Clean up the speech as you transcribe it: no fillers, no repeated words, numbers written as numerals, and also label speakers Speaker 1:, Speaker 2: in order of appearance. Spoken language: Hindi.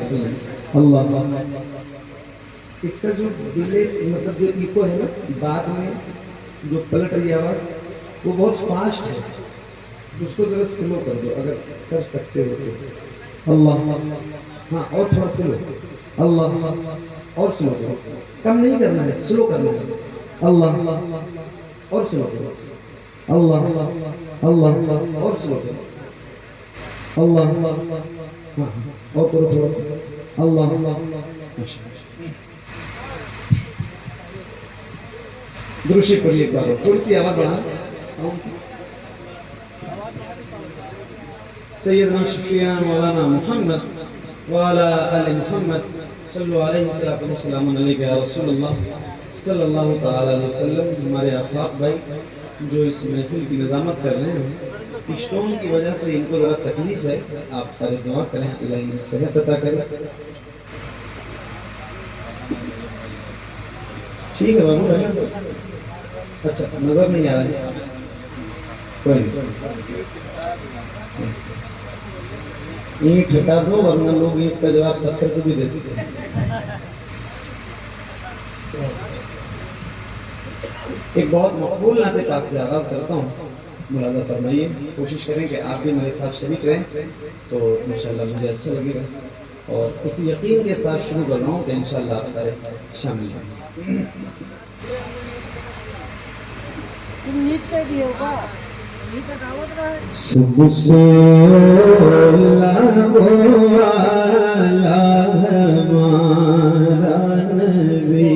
Speaker 1: वसल्लम अल्लाह। इसका जो डिले मतलब जो इको है ना बाद में जो पलट रही आवाज वो बहुत फास्ट है, उसको जरा स्लो कर दो अगर कर सकते हो तो। अल्लाह हाँ और थोड़ा स्लो अल्लाह और स्लो करो, कम नहीं करना है स्लो करना है। अल्लाह और स्लो करो अल्लाह अल्लाह और स्लो करो अल्लाह हाँ और करो थोड़ा सा अल्लाह। दृश्य करिए एक बार थोड़ी सी आवाज बढ़ा सैयदना शफीअना मौलाना मोहम्मद वाला आले मोहम्मद सल्लल्लाहु अलैहि वसल्लम अलैहि या रसूलुल्लाह सल्लल्लाहु तआला अलैहि वसल्लम। हमारे आफाक भाई जो इस महफिल की निजामत कर रहे हैं, स्टोन की वजह से इनको ज़रा तकलीफ है, आप सारे दुआ करें अल्लाह इन्हें सेहत अता करे। ठीक है बाबू है ना? अच्छा नजर नहीं आ रहा है कोई ईंट हटा दो वरना लोग ईंट का जवाब पत्थर से भी दे सकते हैं। एक बहुत मकबूल नाते पाक से आगाज करता हूँ, मुलाजा फरमाइए, कोशिश करें कि आप भी मेरे साथ शरीक रहें तो इंशाल्लाह मुझे अच्छा लगेगा और इसी यकीन के साथ शुरू कर रहा हूँ कि इंशाल्लाह आप सारे शामिल हैं। सबसे हमारा नबी